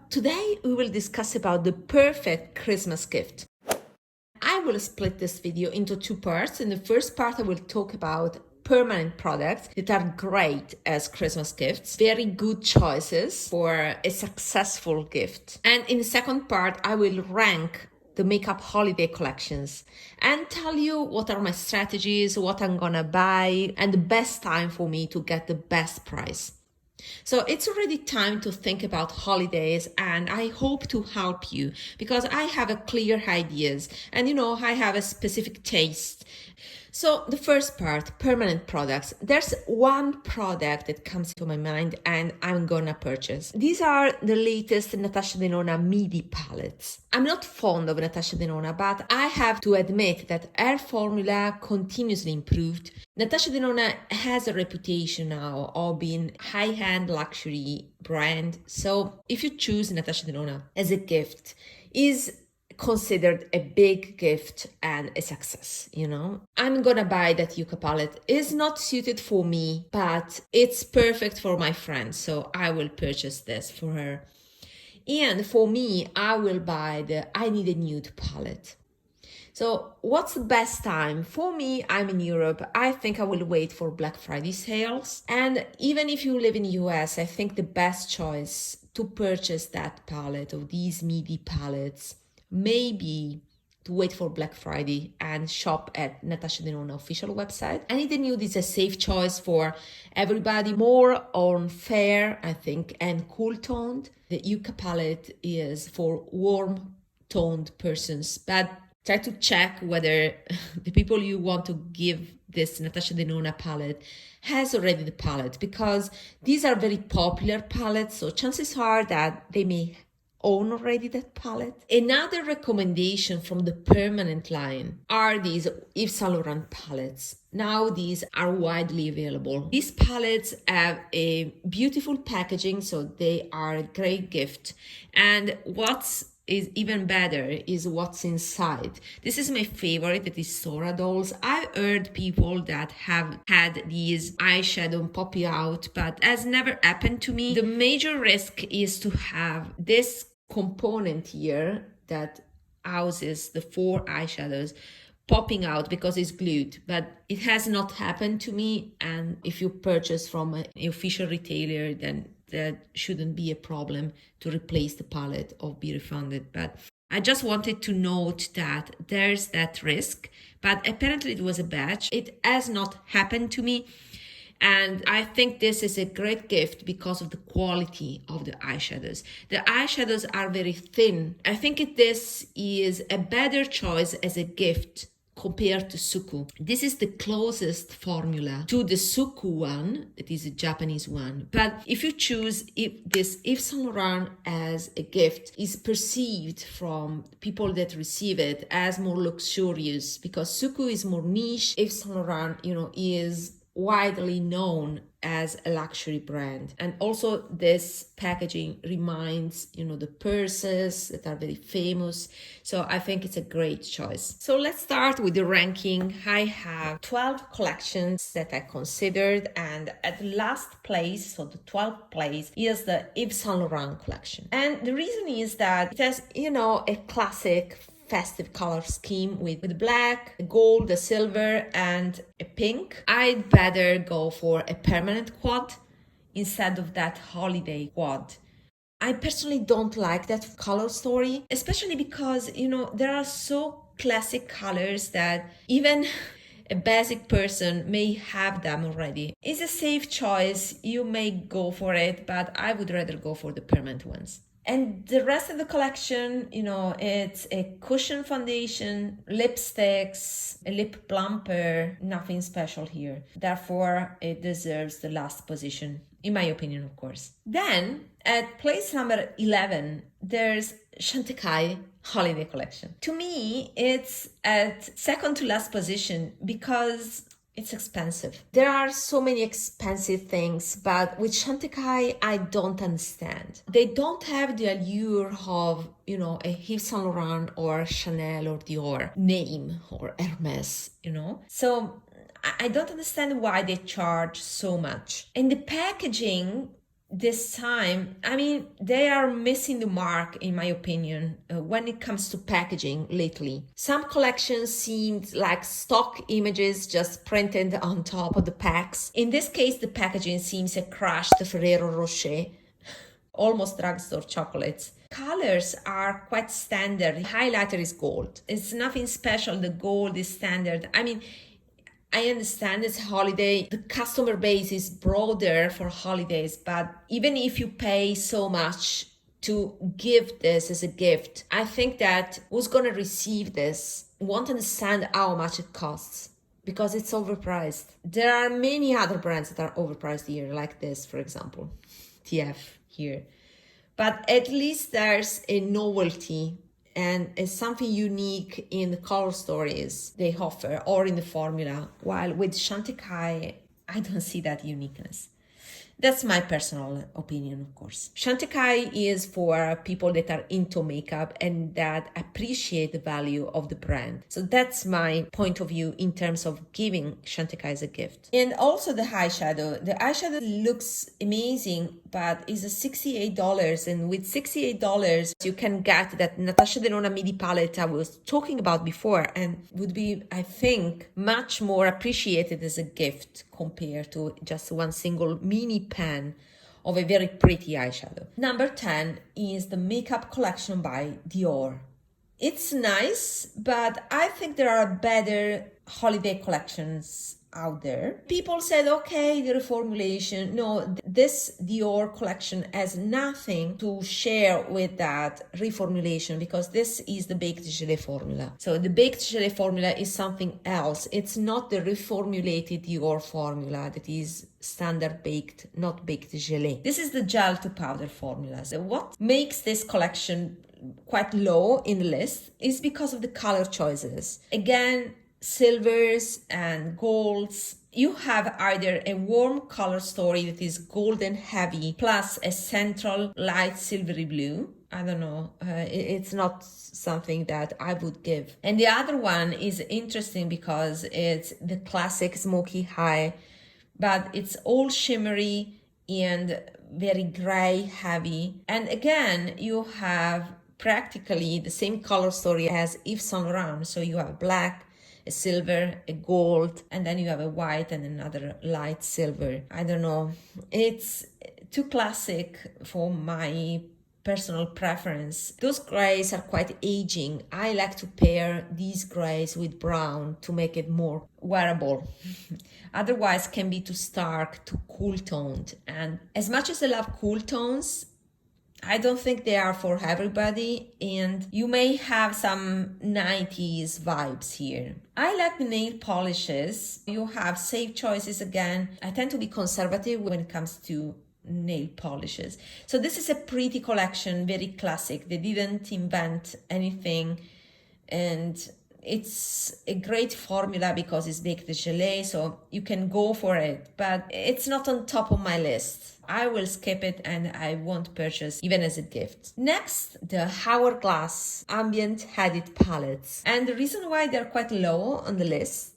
today we will discuss about the perfect Christmas gift. I will split this video into two parts. In the first part, I will talk about permanent products that are great as Christmas gifts, very good choices for a successful gift. And in the second part, I will rank the makeup holiday collections and tell you what are my strategies, what I'm gonna buy, and the best time for me to get the best price. So it's already time to think about holidays, and I hope to help you because I have a clear ideas and I have a specific taste. So the first part, permanent products. There's one product that comes to my mind and I'm gonna purchase. These are the latest Natasha Denona midi palettes. I'm not fond of Natasha Denona, but I have to admit that her formula continuously improved. Natasha Denona has a reputation now of being high-end luxury brand. So if you choose Natasha Denona as a gift, is considered a big gift and a success, I'm gonna buy that Yucca palette. It's not suited for me, but it's perfect for my friend, so I will purchase this for her. And for me, I will buy the I Need a Nude palette. So what's the best time? For me, I'm in Europe. I think I will wait for Black Friday sales. And even if you live in the US, I think the best choice to purchase that palette or these midi palettes maybe to wait for Black Friday and shop at Natasha Denona official website. I Need a Nude is a safe choice for everybody, more on fair, I think, and cool toned. The Yucca palette is for warm toned persons, but try to check whether the people you want to give this Natasha Denona palette has already the palette, because these are very popular palettes, so chances are that they may own already that palette. Another recommendation from the permanent line are these Yves Saint Laurent palettes. Now these are widely available. These palettes have a beautiful packaging, so they are a great gift. And what's is even better is what's inside. This is my favorite, that is Sora dolls. I've heard people that have had these eyeshadow popping out, but has never happened to me. The major risk is to have this component here that houses the 4 eyeshadows popping out because it's glued, but it has not happened to me. And if you purchase from an official retailer, then that shouldn't be a problem to replace the palette or be refunded. But I just wanted to note that there's that risk, but apparently it was a batch. It has not happened to me. And I think this is a great gift because of the quality of the eyeshadows. The eyeshadows are very thin. I think this is a better choice as a gift compared to Suqqu. This is the closest formula to the Suqqu one, that is a Japanese one. But if you choose this Yves Saint Laurent as a gift, is perceived from people that receive it as more luxurious, because Suqqu is more niche. Yves Saint Laurent, is widely known as a luxury brand. And also this packaging reminds, the purses that are very famous. So I think it's a great choice. So let's start with the ranking. I have 12 collections that I considered, and at the last place, so the 12th place, is the Yves Saint Laurent collection. And the reason is that it has, a classic festive color scheme with the black, the gold, the silver, and a pink. I'd better go for a permanent quad instead of that holiday quad. I personally don't like that color story, especially because, there are so classic colors that even a basic person may have them already. It's a safe choice. You may go for it, but I would rather go for the permanent ones. And the rest of the collection, it's a cushion foundation, lipsticks, a lip plumper, nothing special here. Therefore, it deserves the last position, in my opinion, of course. Then, at place number 11, there's Chantecaille Holiday Collection. To me, it's at second to last position because it's expensive. There are so many expensive things, but with Chantecaille, I don't understand. They don't have the allure of, a Yves Saint Laurent or Chanel or Dior name or Hermes, So I don't understand why they charge so much. And the packaging this time, I mean, they are missing the mark, in my opinion, when it comes to packaging lately. Some collections seemed like stock images just printed on top of the packs. In this case, the packaging seems a crushed Ferrero Rocher, almost drugstore chocolates. Colors are quite standard. The highlighter is gold. It's nothing special. The gold is standard. I mean, I understand it's holiday. The customer base is broader for holidays, but even if you pay so much to give this as a gift, I think that who's gonna receive this won't understand how much it costs because it's overpriced. There are many other brands that are overpriced here, like this, for example, TF here. But at least there's a novelty and it's something unique in the color stories they offer or in the formula. While with Chantecaille, I don't see that uniqueness. That's my personal opinion, of course. Chantecaille is for people that are into makeup and that appreciate the value of the brand. So that's my point of view in terms of giving Chantecaille as a gift. And also the eyeshadow. The eyeshadow looks amazing, but is $68. And with $68, you can get that Natasha Denona midi palette I was talking about before and would be, I think, much more appreciated as a gift compared to just one single mini pan of a very pretty eyeshadow. Number 10 is the makeup collection by Dior. It's nice, but I think there are better holiday collections out there. People said, okay, the reformulation. No, this Dior collection has nothing to share with that reformulation because this is the baked gelée formula. So the baked gelée formula is something else. It's not the reformulated Dior formula that is standard baked, not baked gelée. This is the gel to powder formula. So what makes this collection quite low in the list is because of the color choices. Again, silvers and golds. You have either a warm color story that is golden heavy plus a central light silvery blue. I don't know, it's not something that I would give. And the other one is interesting because it's the classic smoky eye, but it's all shimmery and very gray heavy. And again, you have practically the same color story as Yves Saint Laurent. So you have black, a silver, a gold, and then you have a white and another light silver. I don't know. It's too classic for my personal preference. Those grays are quite aging. I like to pair these grays with brown to make it more wearable. Otherwise, can be too stark, too cool toned. And as much as I love cool tones, I don't think they are for everybody, and you may have some 90s vibes here. I like the nail polishes. You have safe choices again. I tend to be conservative when it comes to nail polishes. So this is a pretty collection, very classic. They didn't invent anything, and it's a great formula because it's baked gelée, so you can go for it, but it's not on top of my list. I will skip it and I won't purchase even as a gift. Next, the Hourglass Ambient Headed Palettes. And the reason why they're quite low on the list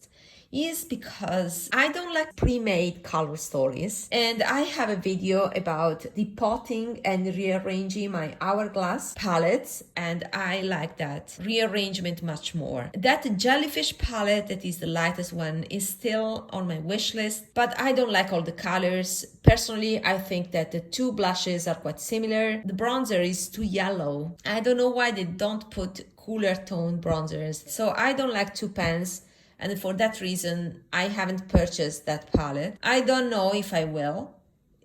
is because I don't like pre-made color stories, and I have a video about depotting and rearranging my Hourglass palettes, and I like that rearrangement much more. That jellyfish palette, that is the lightest one, is still on my wish list, but I don't like all the colors. Personally, I think that the two blushes are quite similar. The bronzer is too yellow. I don't know why they don't put cooler tone bronzers, so I don't like two pans. And for that reason, I haven't purchased that palette. I don't know if I will.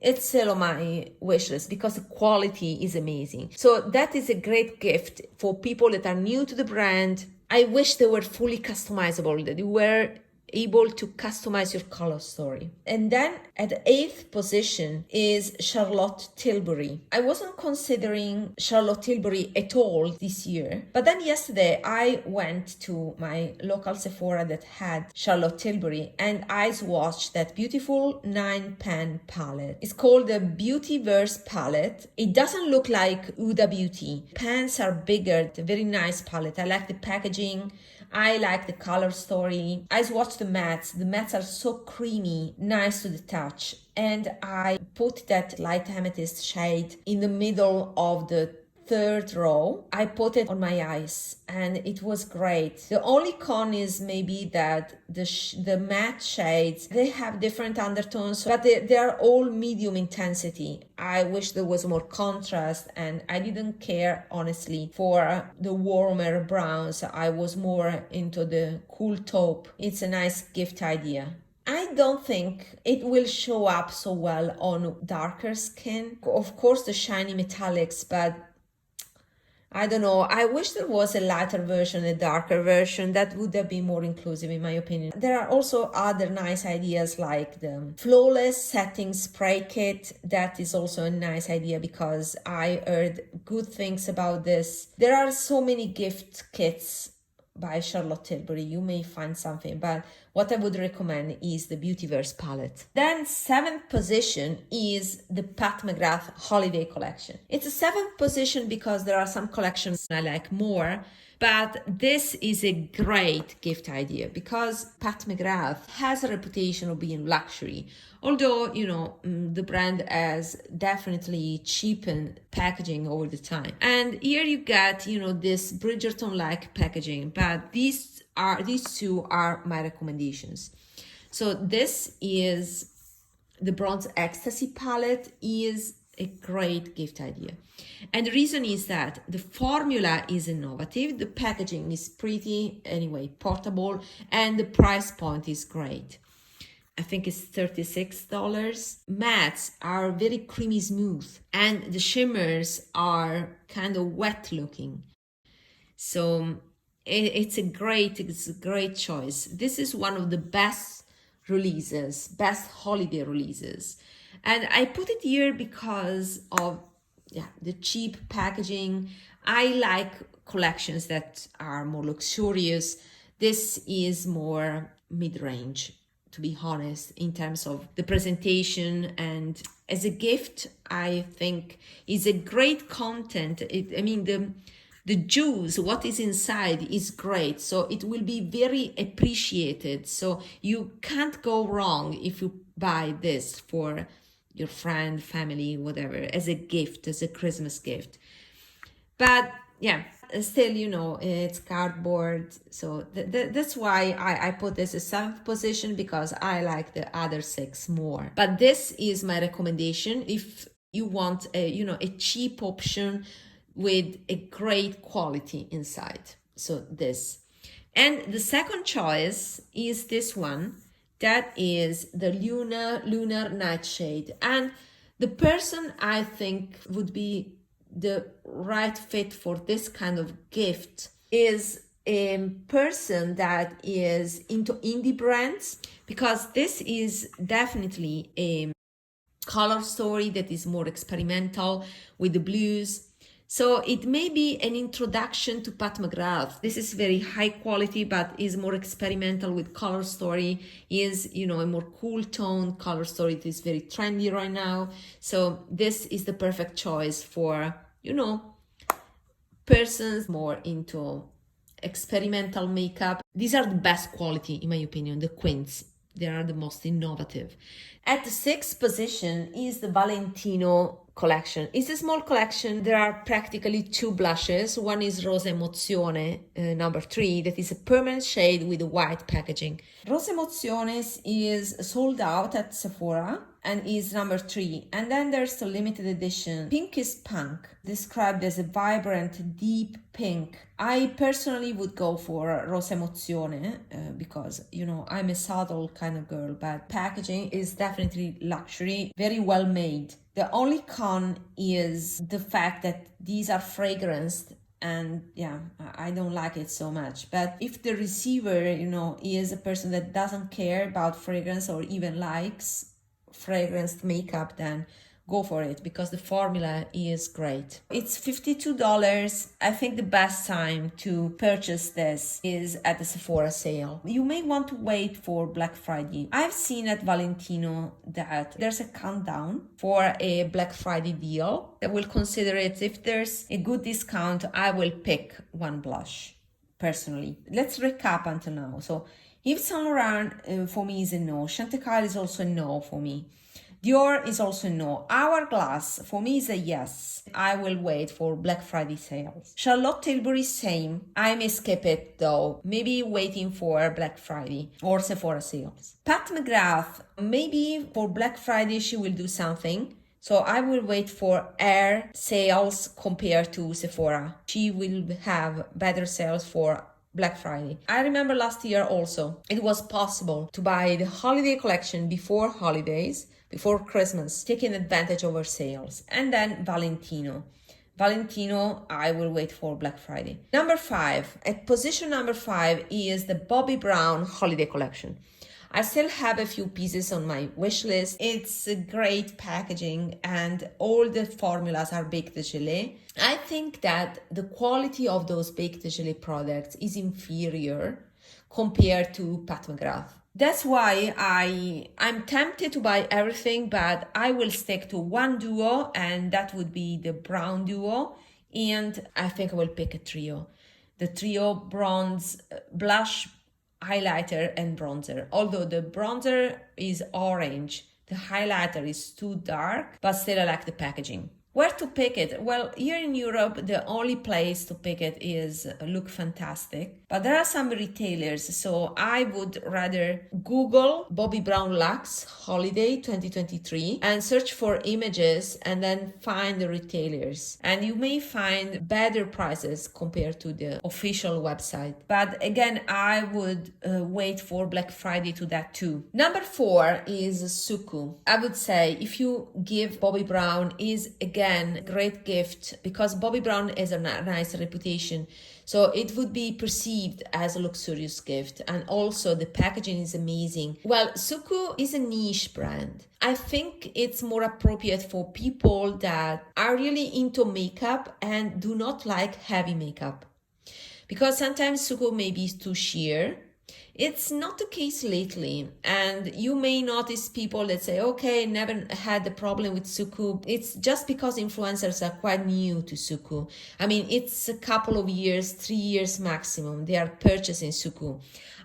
It's still on my wish list because the quality is amazing. So that is a great gift for people that are new to the brand. I wish they were fully customizable, that you were able to customize your color story. And then at the 8th position is Charlotte Tilbury. I wasn't considering Charlotte Tilbury at all this year, but then yesterday I went to my local Sephora that had Charlotte Tilbury and I swatched that beautiful 9-pan palette. It's called the Beautyverse palette. It doesn't look like Huda Beauty. Pans are bigger. It's a very nice palette. I like the packaging. I like the color story. I swatched the mattes. The mattes are so creamy, nice to the touch. and I put that light amethyst shade in the middle of the third row. I put it on my eyes and it was great. The only con is maybe that the matte shades, they have different undertones, but they are all medium intensity. I wish there was more contrast, and I didn't care honestly for the warmer browns. I was more into the cool taupe. It's a nice gift idea. I don't think it will show up so well on darker skin. Of course, the shiny metallics, but I don't know. I wish there was a lighter version, a darker version. That would have been more inclusive in my opinion. There are also other nice ideas like the Flawless Setting Spray Kit. That is also a nice idea because I heard good things about this. There are so many gift kits by Charlotte Tilbury. You may find something, but what I would recommend is the Beautyverse palette. Then 7th position is the Pat McGrath Holiday Collection. It's a 7th position because there are some collections I like more, but this is a great gift idea because Pat McGrath has a reputation of being luxury. Although, the brand has definitely cheapened packaging over the time. And here you get, this Bridgerton-like packaging, but these two are my recommendations. So this is the Bronze Ecstasy palette, is a great gift idea. And the reason is that the formula is innovative, the packaging is pretty, anyway, portable, and the price point is great. I think it's $36. Mattes are very creamy smooth, and the shimmers are kind of wet looking. So it's a great choice. This is one of the best holiday releases. And I put it here because of the cheap packaging. I like collections that are more luxurious. This is more mid-range, to be honest, in terms of the presentation, and as a gift, I think is a great content. The juice, what is inside is great, so it will be very appreciated. So you can't go wrong if you buy this for your friend, family, whatever, as a gift, as a Christmas gift. But still, it's cardboard. So that's why I put this as 7th position, because I like the other 6 more. But this is my recommendation if you want a cheap option with a great quality inside. So this. And the second choice is this one. That is the Lunar Nightshade. And the person I think would be the right fit for this kind of gift is a person that is into indie brands, because this is definitely a color story that is more experimental with the blues. So it may be an introduction to Pat McGrath. This is very high quality, but is more experimental with color story, is, a more cool tone color story. It is very trendy right now. So this is the perfect choice for, persons more into experimental makeup. These are the best quality, in my opinion, the quints. They are the most innovative. At the 6th position is the Valentino collection. It's a small collection. There are practically 2 blushes. One is Rosa Emozione, number 3, that is a permanent shade with white packaging. Rosa Emozione is sold out at Sephora and is number 3. And then there's the limited edition Pinkest Punk, described as a vibrant, deep pink. I personally would go for Rosa Emozione because, I'm a subtle kind of girl, but packaging is definitely luxury, very well made. The only con is the fact that these are fragranced, and I don't like it so much. But if the receiver, is a person that doesn't care about fragrance or even likes fragranced makeup, then go for it, because the formula is great. It's $52. I think the best time to purchase this is at the Sephora sale. You may want to wait for Black Friday. I've seen at Valentino that there's a countdown for a Black Friday deal. I will consider it. If there's a good discount, I will pick one blush, personally. Let's recap until now. So Yves Saint Laurent for me is a no. Chantecaille is also a no for me. Dior is also no. Hourglass, for me, is a yes. I will wait for Black Friday sales. Charlotte Tilbury, same. I may skip it though. Maybe waiting for Black Friday or Sephora sales. Pat McGrath, maybe for Black Friday she will do something. So I will wait for her sales compared to Sephora. She will have better sales for Black Friday. I remember last year also, it was possible to buy the holiday collection before holidays, before Christmas, taking advantage of her sales. And then Valentino. Valentino, I will wait for Black Friday. Number 5, at position number 5 is the Bobbi Brown holiday collection. I still have a few pieces on my wish list. It's a great packaging and all the formulas are baked gelée. I think that the quality of those baked gelée products is inferior compared to Pat McGrath. That's why I'm tempted to buy everything, but I will stick to one duo, and that would be the brown duo. And I think I will pick a trio. The trio bronze, blush, highlighter and bronzer. Although the bronzer is orange, the highlighter is too dark, but still I like the packaging. Where to pick it? Well, here in Europe, the only place to pick it is Look Fantastic. But there are some retailers, so I would rather Google Bobbi Brown Luxe Holiday 2023 and search for images and then find the retailers. And you may find better prices compared to the official website. But again, I would wait for Black Friday to that too. Number 4 is Suqqu. I would say if you give Bobbi Brown is again a great gift because Bobbi Brown has a nice reputation. So it would be perceived as a luxurious gift. And also the packaging is amazing. Well, Suqqu is a niche brand. I think it's more appropriate for people that are really into makeup and do not like heavy makeup. Because sometimes Suqqu may be too sheer. It's not the case lately, and you may notice people that say, okay, never had the problem with Suqqu. It's just because influencers are quite new to Suqqu. I mean, it's a couple of years, 3 years maximum, they are purchasing Suqqu.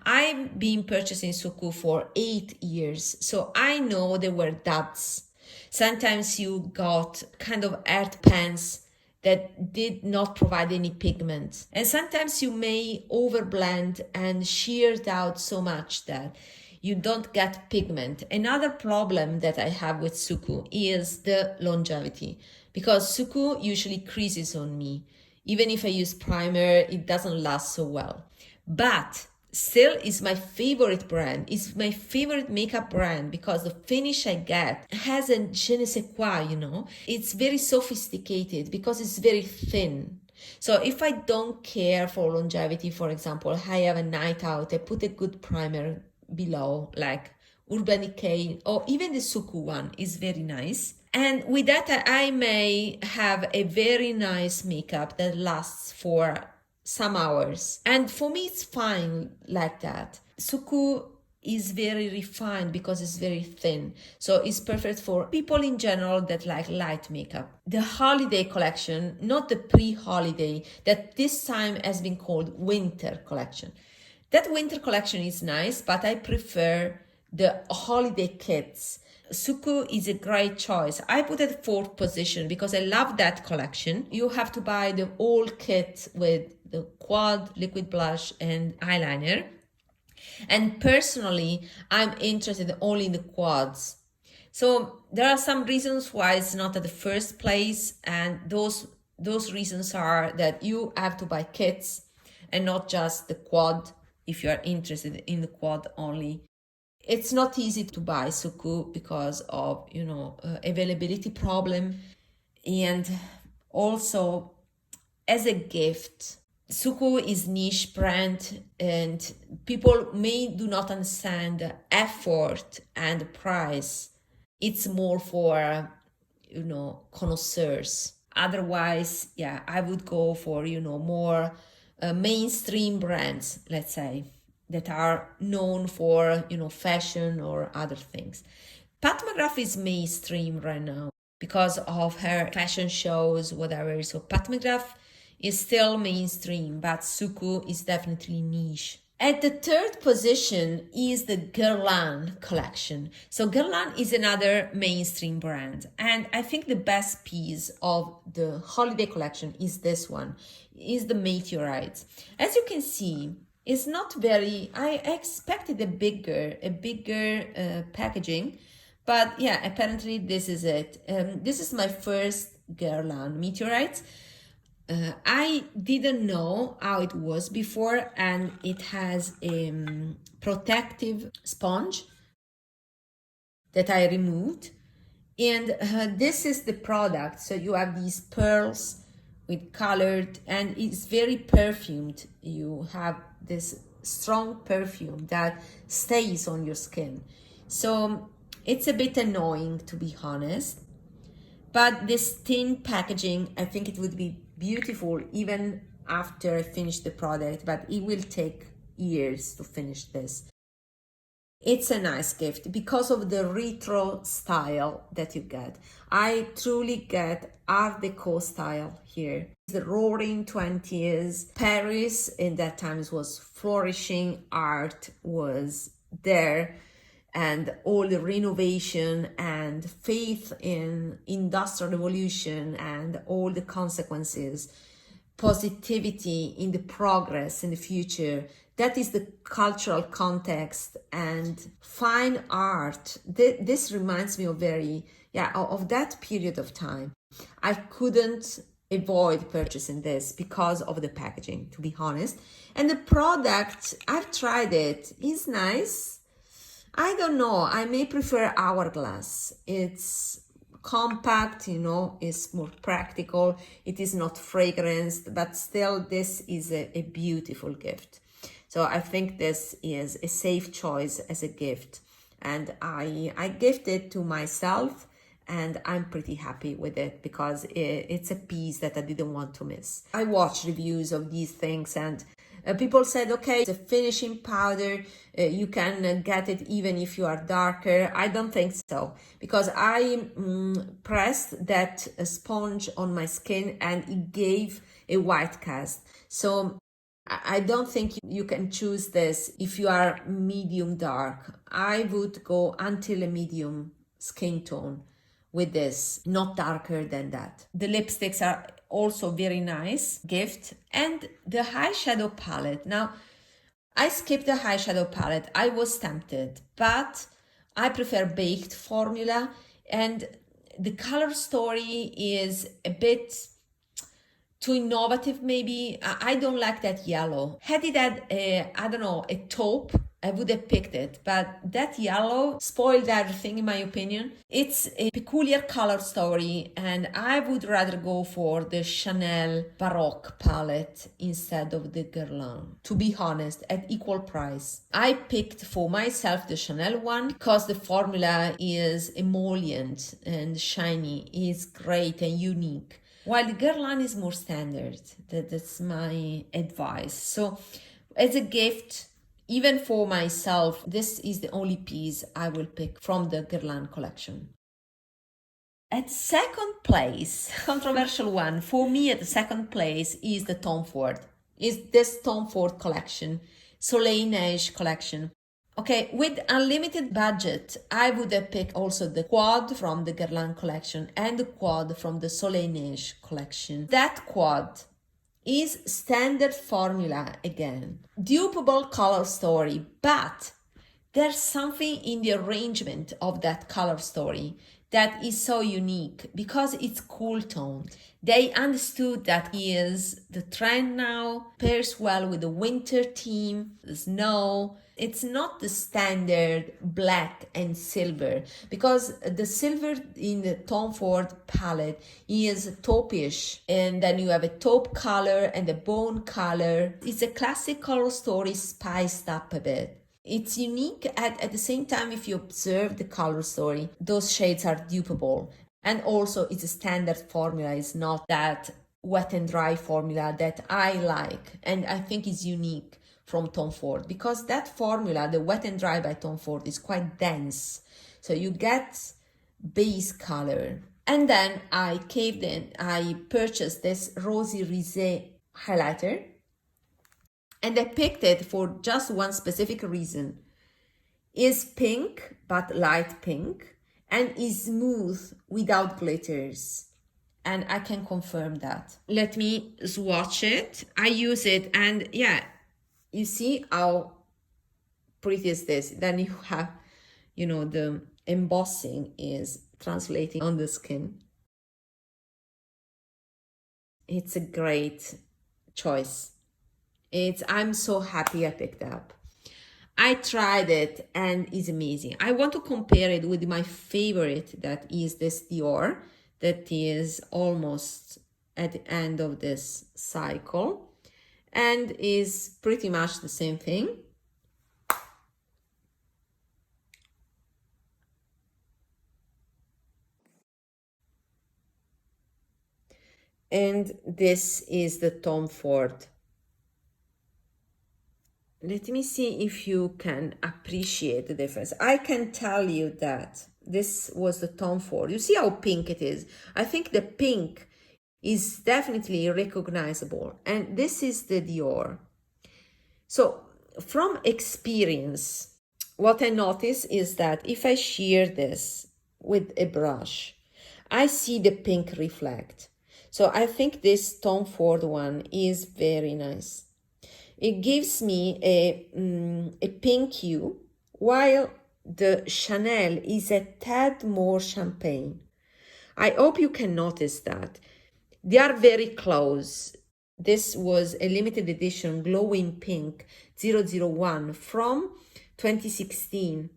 I've been purchasing Suqqu for 8 years, so I know there were duds. Sometimes you got kind of earth pants that did not provide any pigment. And sometimes you may overblend and shear it out so much that you don't get pigment. Another problem that I have with Suqqu is the longevity, because Suqqu usually creases on me. Even if I use primer, it doesn't last so well. But still is my favorite brand, is my favorite makeup brand because the finish I get has a je ne sais quoi, you know. It's very sophisticated because it's very thin. So if I don't care for longevity, for example, I have a night out, I put a good primer below, like Urban Decay, or even the Suqqu one is very nice. And with that, I may have a very nice makeup that lasts for some hours. And for me, it's fine like that. Suqqu is very refined because it's very thin. So it's perfect for people in general that like light makeup. The holiday collection, not the pre-holiday, that this time has been called winter collection. That winter collection is nice, but I prefer the holiday kits. Suqqu is a great choice. I put it 4th position because I love that collection. You have to buy the whole kit with the quad, liquid blush and eyeliner. And personally, I'm interested only in the quads. So there are some reasons why it's not at the first place. And those reasons are that you have to buy kits and not just the quad if you are interested in the quad only. It's not easy to buy Suqqu because of, availability problem. And also as a gift, Suqqu is niche brand and people may do not understand the effort and the price. It's more for, connoisseurs. Otherwise, I would go for, more mainstream brands, let's say, that are known for, fashion or other things. Pat McGrath is mainstream right now because of her fashion shows, whatever. So Pat McGrath is still mainstream, but Suqqu is definitely niche. At the third position is the Guerlain collection. So Guerlain is another mainstream brand. And I think the best piece of the holiday collection is this one, is the Meteorites. As you can see, it's not very, I expected a bigger packaging, but yeah, apparently this is it. This is my first Guerlain Meteorites. I didn't know how it was before, and it has a protective sponge that I removed. And this is the product. So you have these pearls with colored, and it's very perfumed. You have this strong perfume that stays on your skin. So it's a bit annoying, to be honest. But this thin packaging, I think it would be beautiful even after I finish the product, but it will take years to finish this. It's a nice gift because of the retro style that you get. I truly get Art Deco style here. The roaring 20s, Paris in that times was flourishing, art was there, and all the renovation and faith in industrial revolution and all the consequences, positivity in the progress in the future. That is the cultural context and fine art. This reminds me of of that period of time. I couldn't avoid purchasing this because of the packaging, to be honest. And the product, I've tried it, is nice. I don't know, I may prefer Hourglass. It's compact, it's more practical. It is not fragranced, but still this is a beautiful gift. So I think this is a safe choice as a gift. And I gift it to myself, and I'm pretty happy with it because it's a piece that I didn't want to miss. I watched reviews of these things, and people said, okay, it's a finishing powder, you can get it even if you are darker. I don't think so, because I pressed that sponge on my skin and it gave a white cast. So I don't think you can choose this if you are medium dark. I would go until a medium skin tone with this, not darker than that. The lipsticks are also very nice gift, and the eyeshadow palette. Now, I skipped the eyeshadow palette. I was tempted, but I prefer baked formula, and the color story is a bit too innovative, maybe. I don't like that yellow. Had it had a taupe, I would have picked it, but that yellow spoiled everything in my opinion. It's a peculiar color story, and I would rather go for the Chanel Baroque palette instead of the Guerlain, to be honest, at equal price. I picked for myself the Chanel one because the formula is emollient and shiny, is great and unique. While the Guerlain is more standard. That's my advice. So as a gift, even for myself, this is the only piece I will pick from the Guerlain collection. At second place, controversial one, for me at the second place is the Tom Ford. Is this Tom Ford collection, Soleil Neige collection. Okay, with unlimited budget, I would have picked also the quad from the Guerlain collection and the quad from the Soleil Neige collection. That quad is standard formula again. Dupable color story, but there's something in the arrangement of that color story that is so unique because it's cool toned. They understood that is the trend now, pairs well with the winter theme, the snow. It's not the standard black and silver, because the silver in the Tom Ford palette is taupe-ish, and then you have a taupe color and a bone color. It's a classic color story spiced up a bit. It's unique at the same time. If you observe the color story, those shades are dupable. And also it's a standard formula. It's not that wet and dry formula that I like and I think is unique from Tom Ford, because that formula, the wet and dry by Tom Ford, is quite dense. So you get base color. And then I caved in. I purchased this Rosy Risé highlighter. And I picked it for just one specific reason. It's pink, but light pink, and is smooth without glitters. And I can confirm that. Let me swatch it. I use it, and yeah, you see how pretty is this. Then you have, you know, the embossing is translating on the skin. It's a great choice. I'm so happy I picked up. I tried it and it's amazing. I want to compare it with my favorite, that is this Dior, that is almost at the end of this cycle and is pretty much the same thing. And this is the Tom Ford. Let me see if you can appreciate the difference. I can tell you that this was the Tom Ford. You see how pink it is? I think the pink is definitely recognizable. And this is the Dior. So from experience, what I notice is that if I shear this with a brush, I see the pink reflect. So I think this Tom Ford one is very nice. It gives me a pink hue, while the Chanel is a tad more champagne. I hope you can notice that. They are very close. This was a limited edition glowing pink 001 from 2016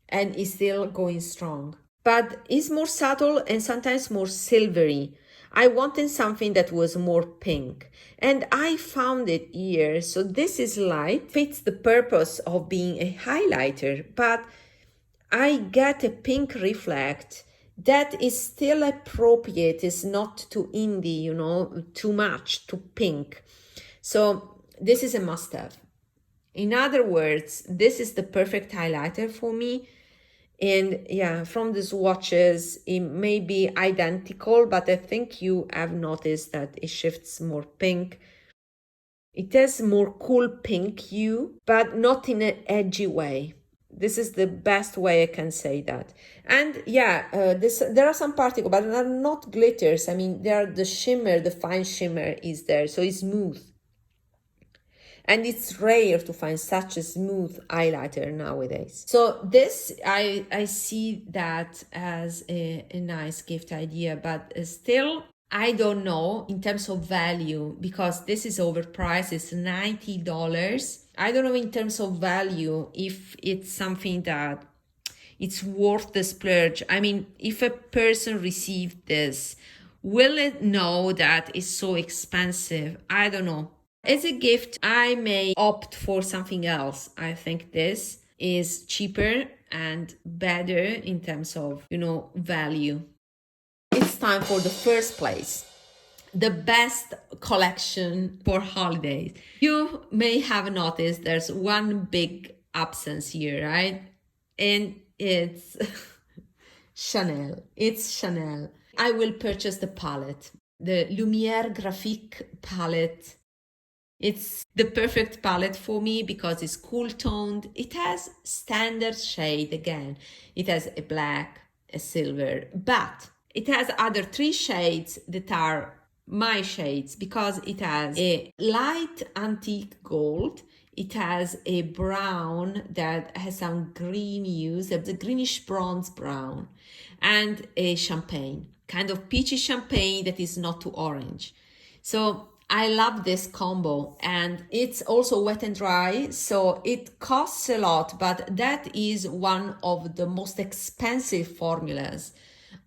and is still going strong. But it's more subtle and sometimes more silvery. I wanted something that was more pink, and I found it here. So this is light, fits the purpose of being a highlighter, but I get a pink reflect that is still appropriate. It's not too indie, you know, too much, too pink. So this is a must-have. In other words, this is the perfect highlighter for me. And yeah, from the swatches, it may be identical, but I think you have noticed that it shifts more pink. It has more cool pink hue, but not in an edgy way. This is the best way I can say that. And yeah, there are some particles, but they're not glitters. I mean, they are the shimmer, the fine shimmer is there, so it's smooth. And it's rare to find such a smooth highlighter nowadays. So this, I see that as a nice gift idea, but still, I don't know in terms of value, because this is overpriced. It's $90. I don't know in terms of value if it's something that it's worth the splurge. I mean, if a person received this, will it know that it's so expensive? I don't know. As a gift, I may opt for something else. I think this is cheaper and better in terms of, you know, value. It's time for the first place. The best collection for holidays. You may have noticed there's one big absence here, right? And it's Chanel. It's Chanel. I will purchase the palette, the Lumière Graphique palette. It's the perfect palette for me because it's cool toned. It has standard shade again. It has a black, a silver, but it has other three shades that are my shades, because it has a light antique gold, it has a brown that has some green hues, a greenish bronze brown, and a champagne, kind of peachy champagne that is not too orange. So I love this combo, and it's also wet and dry, so it costs a lot, but that is one of the most expensive formulas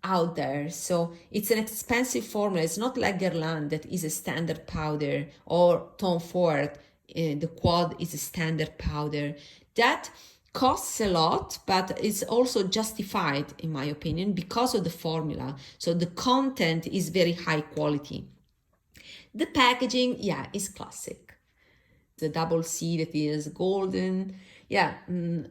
out there. So it's an expensive formula. It's not like Guerlain that is a standard powder, or Tom Ford, the quad is a standard powder. That costs a lot, but it's also justified in my opinion because of the formula. So the content is very high quality. The packaging, yeah, is classic. the double C that is golden. Yeah,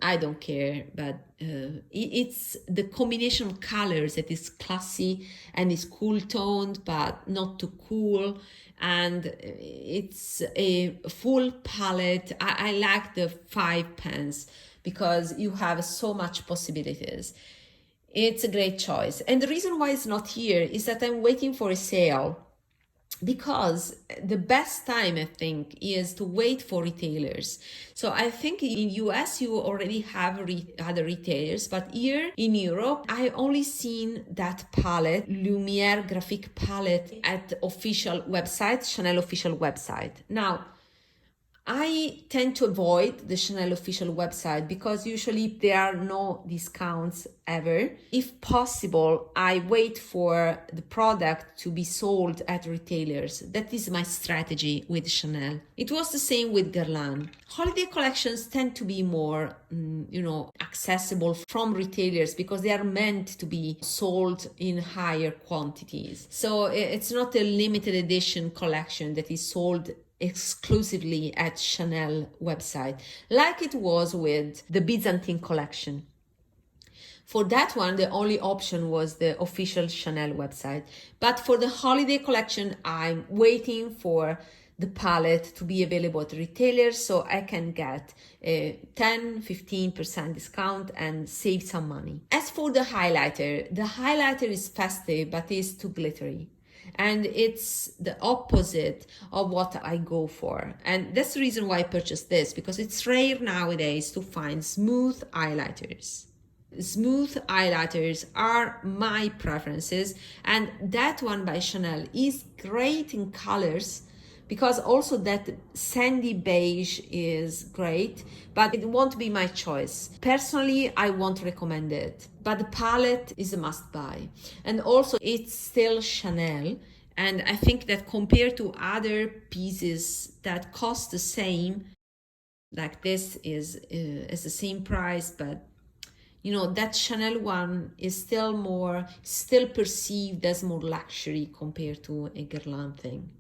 I don't care, but it's the combination of colors that is classy and is cool toned, but not too cool. And it's a full palette. I like the 5 pens because you have so much possibilities. It's a great choice. And the reason why it's not here is that I'm waiting for a sale, because the best time I think is to wait for retailers. So I think in US you already have other retailers, but here in Europe I only seen that palette, Lumiere graphic palette, at official website, Chanel official website. Now I tend to avoid the Chanel official website because usually there are no discounts ever. If possible, I wait for the product to be sold at retailers. That is my strategy with Chanel. It was the same with Guerlain. Holiday collections tend to be more, accessible from retailers because they are meant to be sold in higher quantities. So it's not a limited edition collection that is sold exclusively at Chanel website, like it was with the Byzantine collection. For that one, the only option was the official Chanel website. But for the holiday collection, I'm waiting for the palette to be available at retailers so I can get a 10-15% discount and save some money. As for the highlighter is festive but is too glittery. And it's the opposite of what I go for. And that's the reason why I purchased this, because it's rare nowadays to find smooth highlighters. Smooth highlighters are my preferences, and that one by Chanel is great in colors, because also that sandy beige is great, but it won't be my choice. Personally, I won't recommend it, but the palette is a must buy. And also it's still Chanel, and I think that compared to other pieces that cost the same, like this is the same price, but that Chanel one is still perceived as more luxury compared to a Guerlain thing,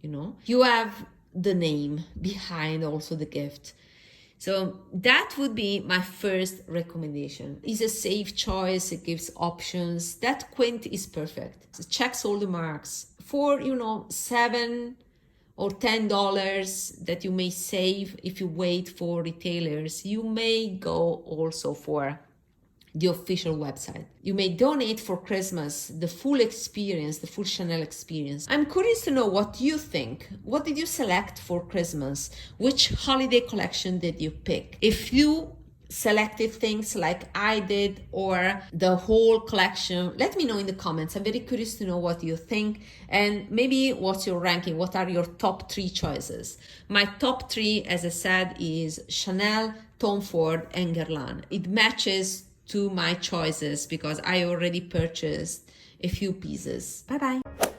You have the name behind also the gift. So that would be my first recommendation. It's a safe choice, it gives options. That quint is perfect. It checks all the marks. For, $7 or $10 that you may save if you wait for retailers, you may go also for the official website. You may donate for Christmas the full experience, the full Chanel experience. I'm curious to know what you think. What did you select for Christmas? Which holiday collection did you pick? If you selected things like I did or the whole collection, let me know in the comments. I'm very curious to know what you think, and maybe what's your ranking. What are your top 3 choices? My top 3, as I said, is Chanel, Tom Ford, and Guerlain. It matches to my choices because I already purchased a few pieces. Bye bye.